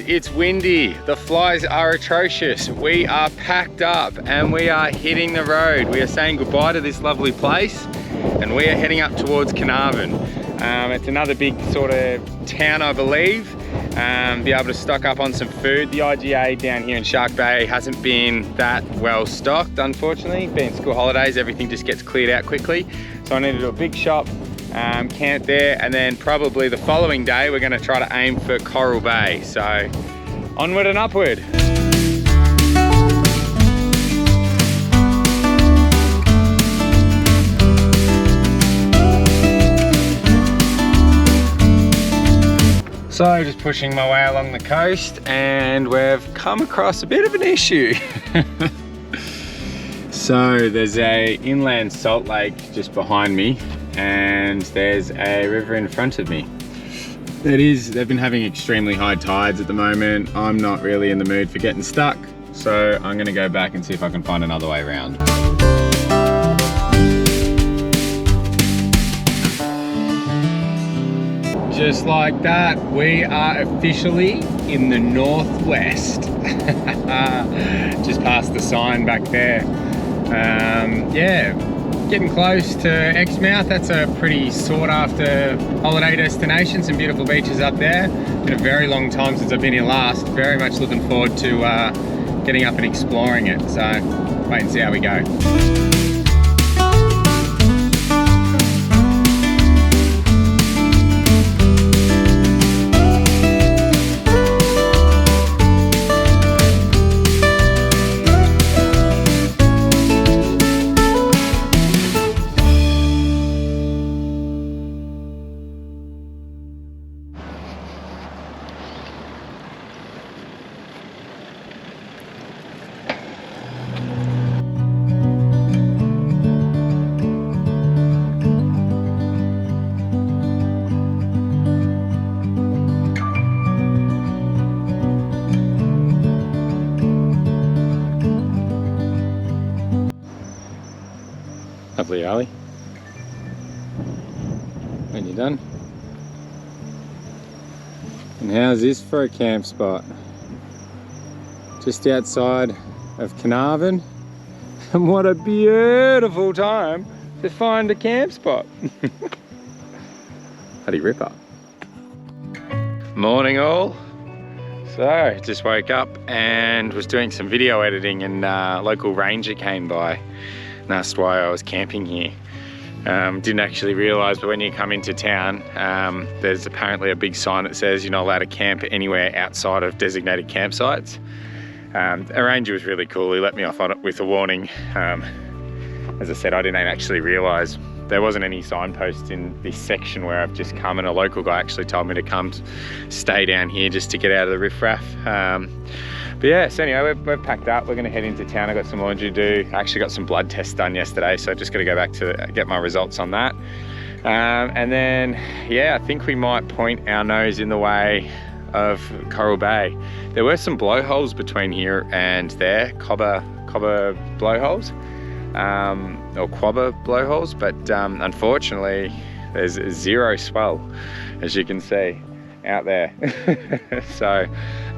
it's windy, the flies are atrocious. We are packed up and we are hitting the road. We are saying goodbye to this lovely place and we are heading up towards Carnarvon. It's another big sort of town, I believe. Be able to stock up on some food. The IGA down here in Shark Bay hasn't been that well stocked, unfortunately. Being school holidays, everything just gets cleared out quickly. So I need to do a big shop, camp there, and then probably the following day we're going to try to aim for Coral Bay. So onward and upward. So just pushing my way along the coast, and we've come across a bit of an issue. So there's a inland salt lake just behind me, and there's a river in front of me. They've been having extremely high tides at the moment. I'm not really in the mood for getting stuck, so I'm gonna go back and see if I can find another way around. Just like that, we are officially in the northwest. Just past the sign back there. Yeah, getting close to Exmouth. That's a pretty sought after holiday destination. Some beautiful beaches up there. Been a very long time since I've been here last. Very much looking forward to getting up and exploring it. So wait and see how we go. Lovely alley. When you're done. And how's this for a camp spot? Just outside of Carnarvon. And what a beautiful time to find a camp spot. Bloody ripper. Morning all. So just woke up and was doing some video editing, and local ranger came by. And asked why I was camping here. Didn't actually realise, but when you come into town, there's apparently a big sign that says you're not allowed to camp anywhere outside of designated campsites. A ranger was really cool. He let me off on it with a warning. As I said, I didn't actually realise there wasn't any signposts in this section where I've just come, and a local guy actually told me to come stay down here just to get out of the riffraff. But yeah, so anyway, we've packed up. We're gonna head into town. I got some laundry to do. I actually got some blood tests done yesterday, so just gotta go back to get my results on that. And then, yeah, I think we might point our nose in the way of Coral Bay. There were some blowholes between here and there, cobber blowholes, or quabber blowholes, but unfortunately, there's zero swell, as you can see out there. So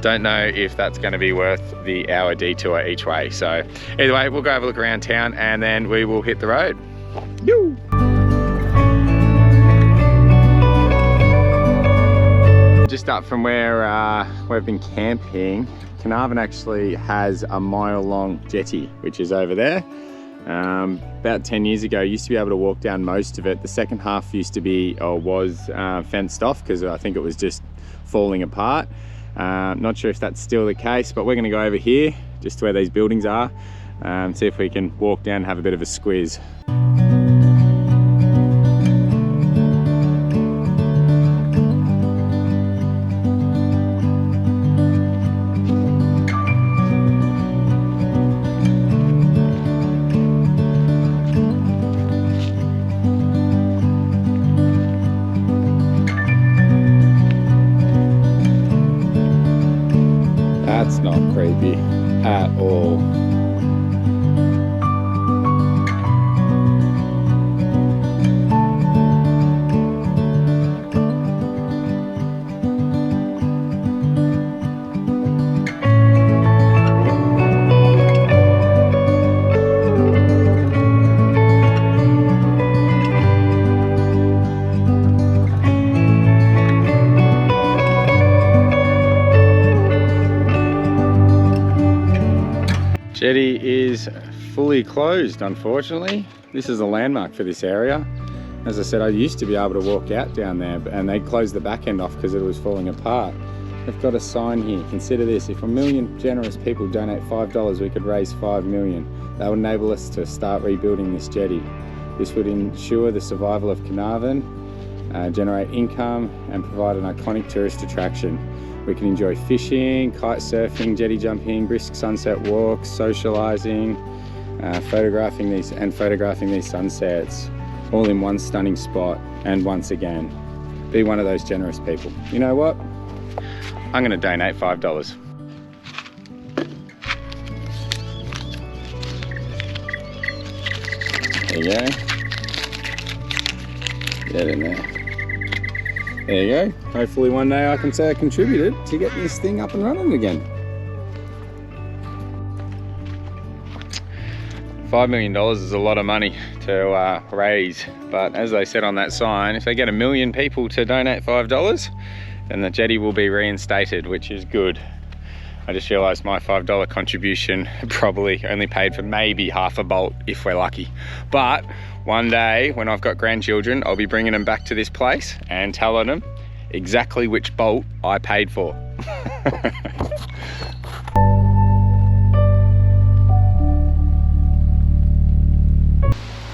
don't know if that's going to be worth the hour detour each way. So either way, we'll go have a look around town and then we will hit the road. Yoo! Just up from where we've been camping, Carnarvon actually has a Mile Long Jetty, which is over there. About 10 years ago, you used to be able to walk down most of it. The second half used to be, or was fenced off, because I think it was just falling apart. Not sure if that's still the case, but we're going to go over here, just to where these buildings are, see if we can walk down and have a bit of a squeeze. That's not creepy at all. Jetty is fully closed, unfortunately. This is a landmark for this area. As I said, I used to be able to walk out down there, and they closed the back end off because it was falling apart. They've got a sign here. Consider this: if 1 million generous people donate $5, we could raise 5 million. That would enable us to start rebuilding this jetty. This would ensure the survival of Carnarvon, generate income, and provide an iconic tourist attraction. We can enjoy fishing, kite surfing, jetty jumping, brisk sunset walks, socializing, photographing these sunsets, all in one stunning spot. And once again, be one of those generous people. You know what? I'm going to donate $5. There you go. Get in there. There you go. Hopefully one day I can say I contributed to get this thing up and running again. $5 million is a lot of money to raise, but as they said on that sign, if they get 1 million people to donate $5, then the jetty will be reinstated, which is good. I just realised my $5 contribution probably only paid for maybe half a bolt if we're lucky. But one day when I've got grandchildren, I'll be bringing them back to this place and telling them exactly which bolt I paid for.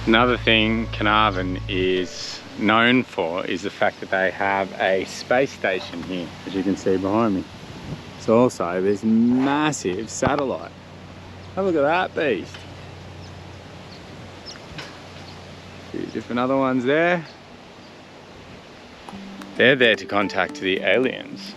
Another thing Carnarvon is known for is the fact that they have a space station here, as you can see behind me. It's also this massive satellite. Have a look at that beast. A few different other ones there. They're there to contact the aliens.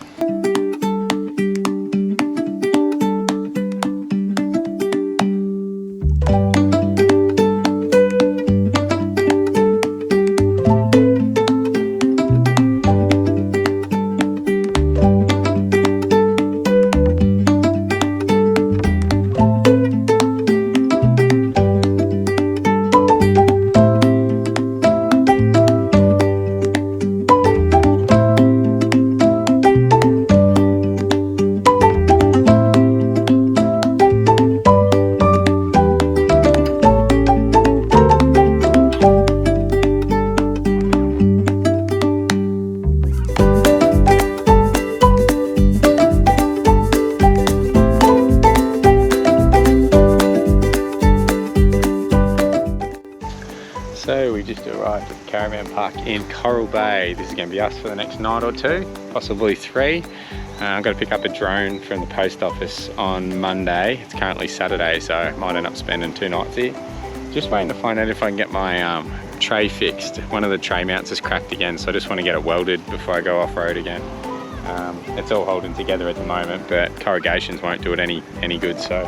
So we just arrived at the caravan park in Coral Bay. This is going to be us for the next night or two, possibly 3. I've got to pick up a drone from the post office on Monday. It's currently Saturday, so I might end up spending 2 nights here. Just waiting to find out if I can get my tray fixed. One of the tray mounts is cracked again, so I just want to get it welded before I go off-road again. It's all holding together at the moment, but corrugations won't do it any good, so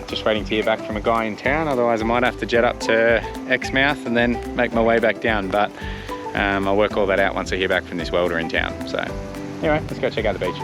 just waiting to hear back from a guy in town. Otherwise I might have to jet up to Exmouth and then make my way back down, but I'll work all that out once I hear back from this welder in town. So anyway, let's go check out the beach.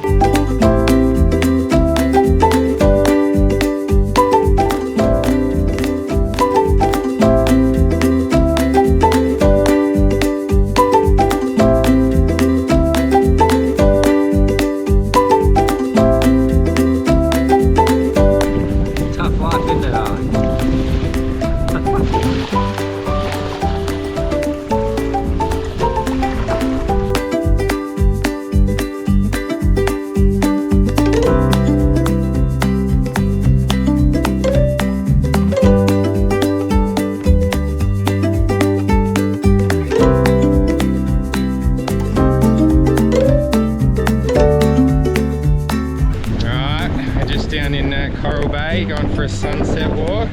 Coral Bay, going for a sunset walk.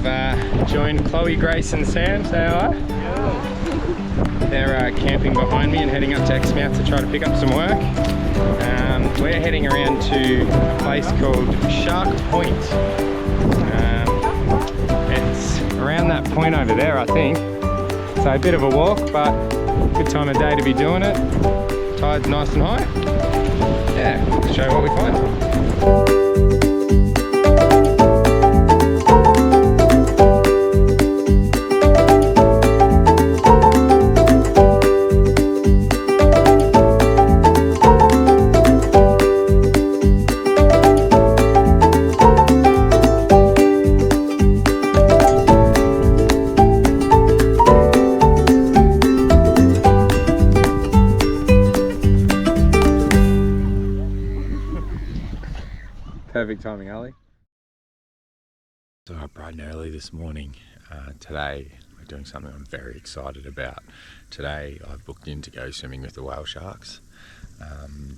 I've joined Chloe, Grace and Sam. Say hi. They're camping behind me and heading up to Exmouth to try to pick up some work. We're heading around to a place called Shark Point. It's around that point over there, I think. So a bit of a walk, but good time of day to be doing it. Tide's nice and high. Yeah, I'll show you what we find. timing, Ali. So up bright and early this morning. Today we're doing something I'm very excited about. Today I've booked in to go swimming with the whale sharks.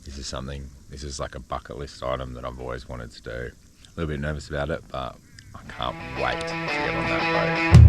This is like a bucket list item that I've always wanted to do. A little bit nervous about it, but I can't wait to get on that boat.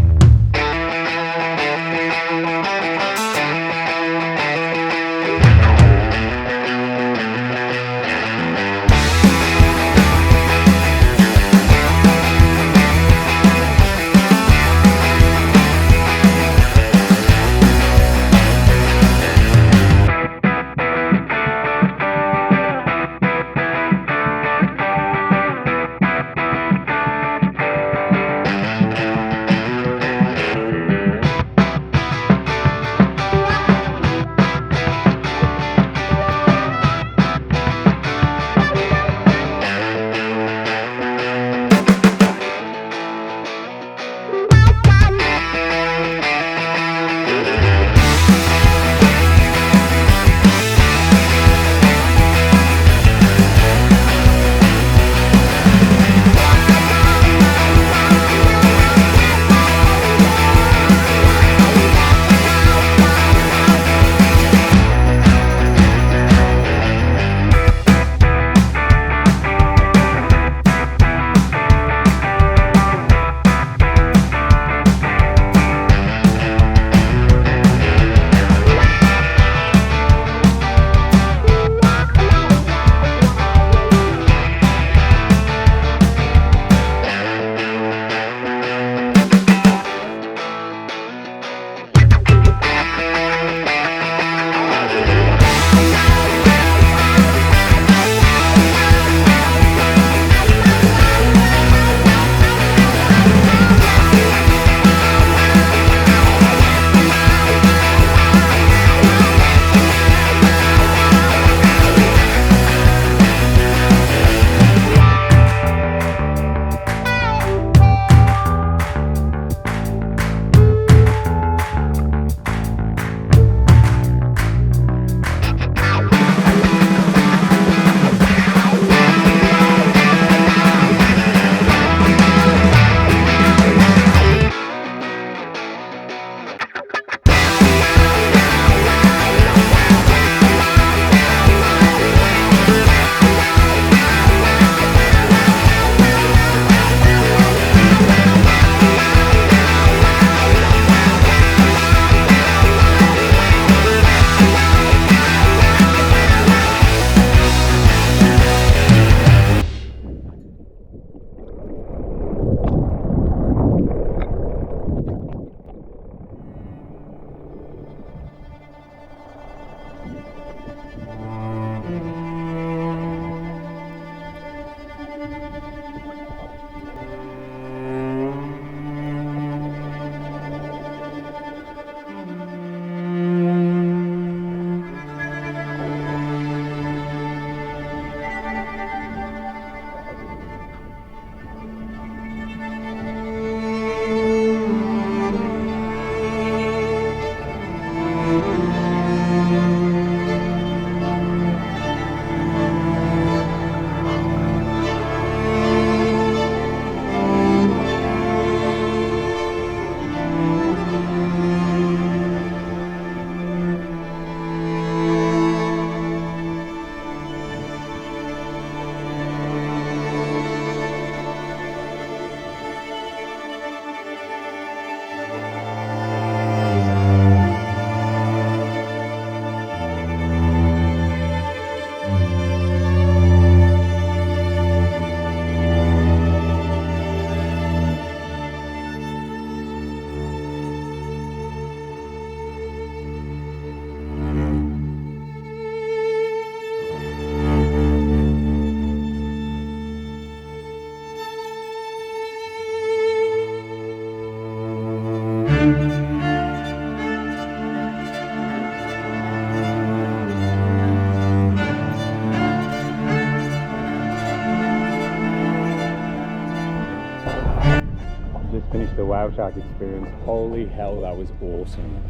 Finished the whale shark experience. Holy hell, that was awesome.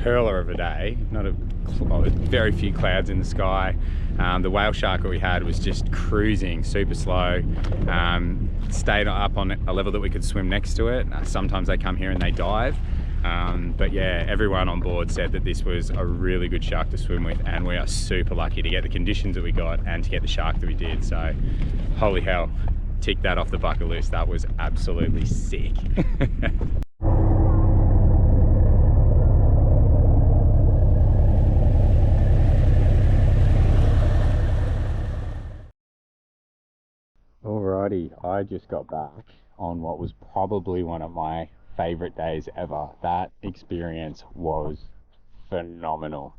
Hurler of a day, not a very few clouds in the sky. The whale shark that we had was just cruising super slow. Stayed up on a level that we could swim next to it. Sometimes they come here and they dive. But yeah, everyone on board said that this was a really good shark to swim with, and we are super lucky to get the conditions that we got and to get the shark that we did. So holy hell, tick that off the bucket list. That was absolutely sick. Alrighty, I just got back on what was probably one of my favorite days ever. That experience was phenomenal.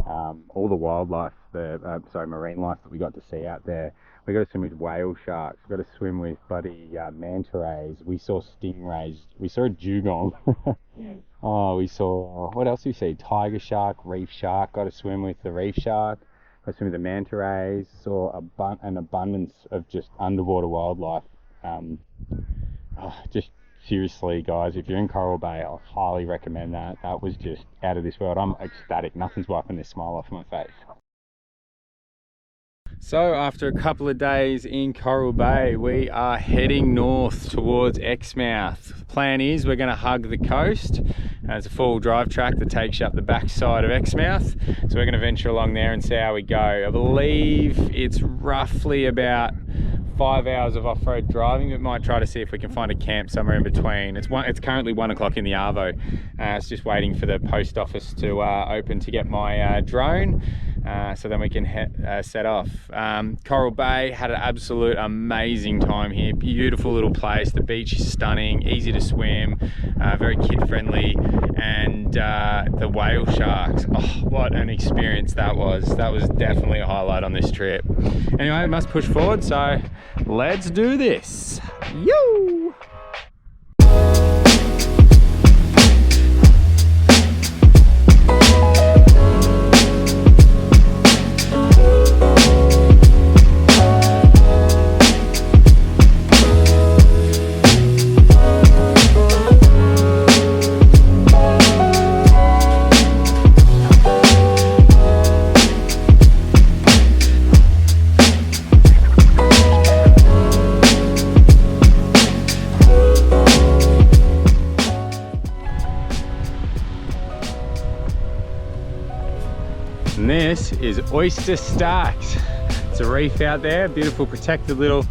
All the wildlife, marine life that we got to see out there. We got to swim with whale sharks, we got to swim with bloody manta rays, we saw stingrays, we saw a dugong. Oh, we saw, what else did we see? Tiger shark, reef shark, got to swim with the reef shark. I swim with the manta rays, saw an abundance of just underwater wildlife. Just seriously, guys, if you're in Coral Bay, I'll highly recommend that. That was just out of this world. I'm ecstatic. Nothing's wiping this smile off my face. So after a couple of days in Coral Bay, we are heading north towards Exmouth. The plan is we're going to hug the coast. There's a four-wheel drive track that takes you up the backside of Exmouth. So we're going to venture along there and see how we go. I believe it's roughly about 5 hours of off-road driving. We might try to see if we can find a camp somewhere in between. It's currently 1 o'clock in the arvo. It's just waiting for the post office to open to get my drone. So then we can set off. Coral Bay, had an absolute amazing time here. Beautiful little place. The beach is stunning, easy to swim, very kid friendly, and the whale sharks. Oh, what an experience that was. That was definitely a highlight on this trip. Anyway, I must push forward, so let's do this. Yoo! And this is Oyster Stacks. It's a reef out there, beautiful protected little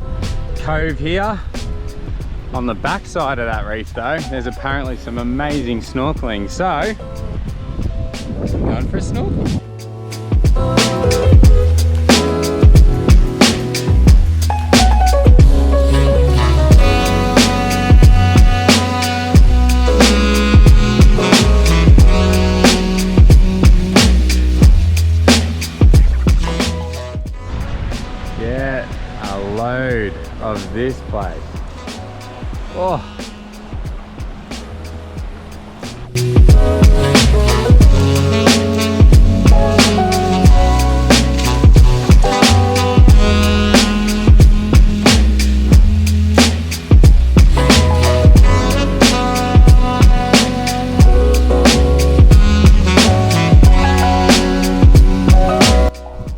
cove here. On the back side of that reef though, there's apparently some amazing snorkeling. So, going for a snorkel. Of this place. Oh.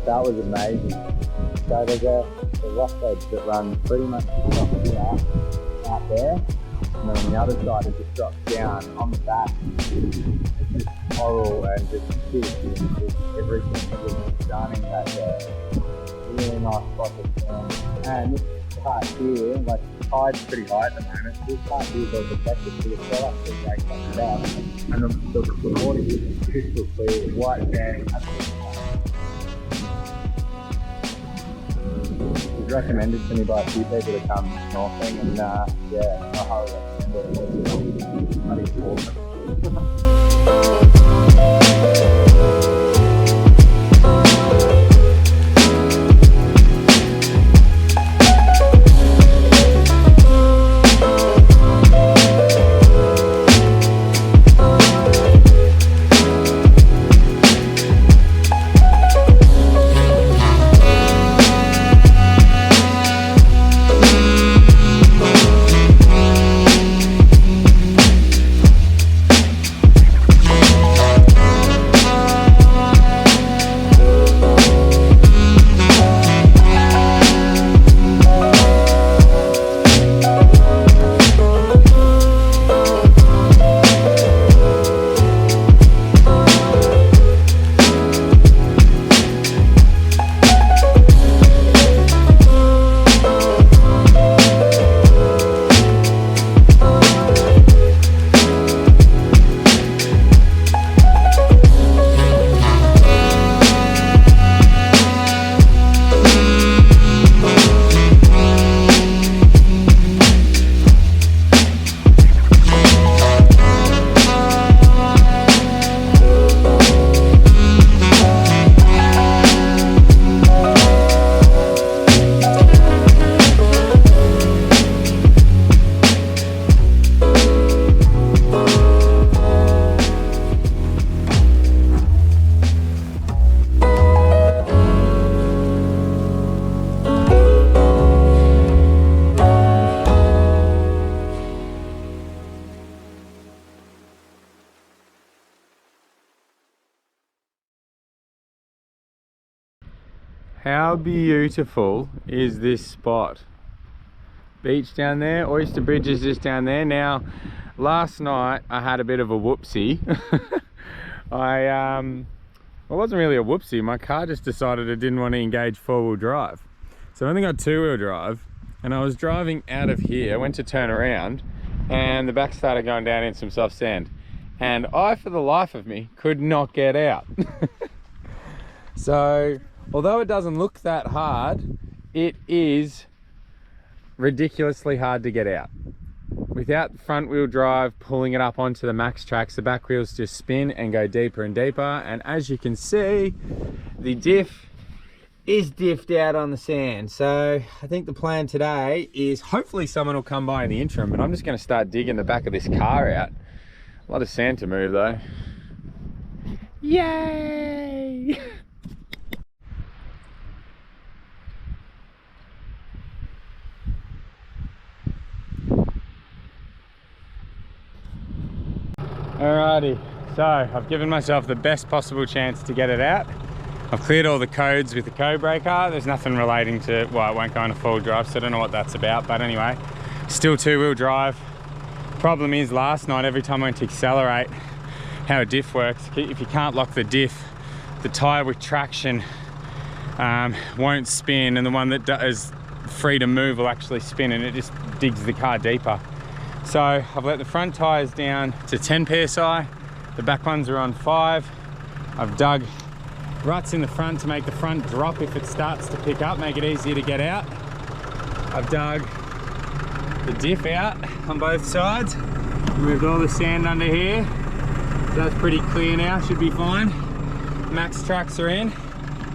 That was amazing. So there's a rock ledge that runs pretty much from here out there, and then on the other side it just drops down. On the back it's just coral and just fish and just everything is stunning back there. Really nice spot to swim. And this part here, like the tide's pretty high at the moment, this part here is all protected, so the product is like that. And the water is crystal clear, white sand, absolutely fine. Recommended to me by a few people to come snorkeling, and yeah, I highly recommend it. Bloody awesome. How beautiful is this spot? Beach down there, Oyster Bridge is just down there. Now, last night I had a bit of a whoopsie. It wasn't really a whoopsie, my car just decided it didn't want to engage four-wheel drive. So I only got two-wheel drive, and I was driving out of here, went to turn around, and the back started going down in some soft sand. And I, for the life of me, could not get out. So, although it doesn't look that hard, it is ridiculously hard to get out. Without front wheel drive pulling it up onto the max tracks, the back wheels just spin and go deeper and deeper. And as you can see, the diff is diffed out on the sand. So I think the plan today is hopefully someone will come by in the interim, but I'm just going to start digging the back of this car out. A lot of sand to move though. Yay! Alrighty, so I've given myself the best possible chance to get it out. I've cleared all the codes with the code breaker. There's nothing relating to, well, it won't go into full drive, so I don't know what that's about, but anyway, still two-wheel drive. Problem is, last night, every time I went to accelerate, how a diff works, if you can't lock the diff, the tyre with traction won't spin, and the one that is free to move will actually spin, and it just digs the car deeper. So I've let the front tyres down to 10 psi, the back ones are on 5. I've dug ruts in the front to make the front drop if it starts to pick up, make it easier to get out. I've dug the diff out on both sides, removed all the sand under here. So that's pretty clear now, should be fine. Max tracks are in.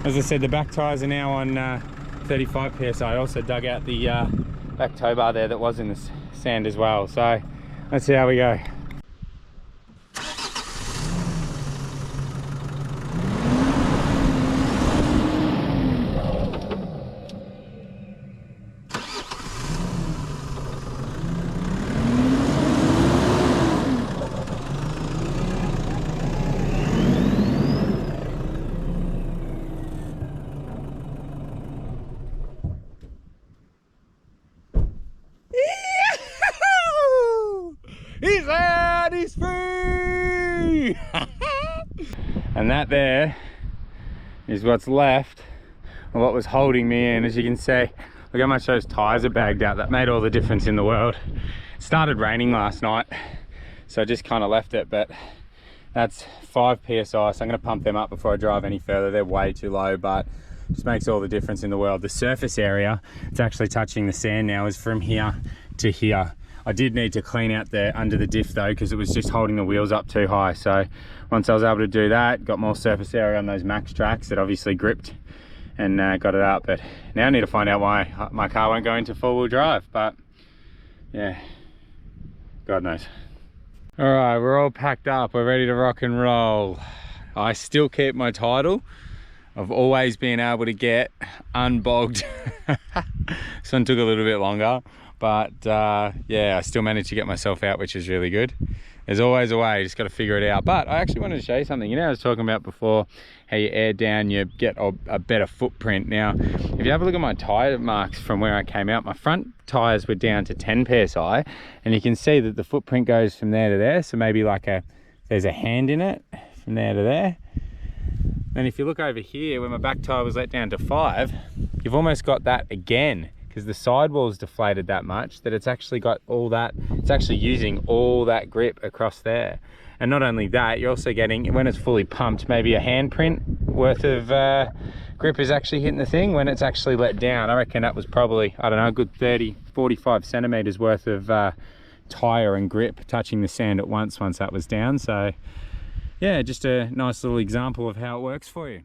As I said, the back tyres are now on 35 psi. I also dug out the back tow bar there that was in the sand as well. So let's see how we go. He's out, he's free! And that there is what's left of what was holding me in. As you can see, look how much those tyres are bagged out. That made all the difference in the world. It started raining last night, so I just kind of left it, but that's 5 psi, so I'm going to pump them up before I drive any further. They're way too low, but it just makes all the difference in the world. The surface area, it's actually touching the sand now, is from here to here. I did need to clean out the under the diff though, because it was just holding the wheels up too high. So once I was able to do that, got more surface area on those max tracks, that obviously gripped and got it up. But now I need to find out why my car won't go into four-wheel drive. But yeah, God knows. All right, we're all packed up. We're ready to rock and roll. I still keep my title. I've always been able to get unbogged. This one took a little bit longer. But yeah, I still managed to get myself out, which is really good. There's always a way, you just got to figure it out. But I actually wanted to show you something. You know, I was talking about before how you air down, you get a better footprint. Now, if you have a look at my tyre marks from where I came out, my front tyres were down to 10 psi, and you can see that the footprint goes from there to there. So maybe like there's a hand in it from there to there. And if you look over here, where my back tyre was let down to 5, you've almost got that again, because the sidewall's deflated that much that it's actually got all that, it's actually using all that grip across there. And not only that, you're also getting, when it's fully pumped, maybe a handprint worth of grip is actually hitting the thing when it's actually let down. I reckon that was probably, I don't know, a good 30, 45 centimeters worth of tire and grip touching the sand at once that was down. So yeah, just a nice little example of how it works for you.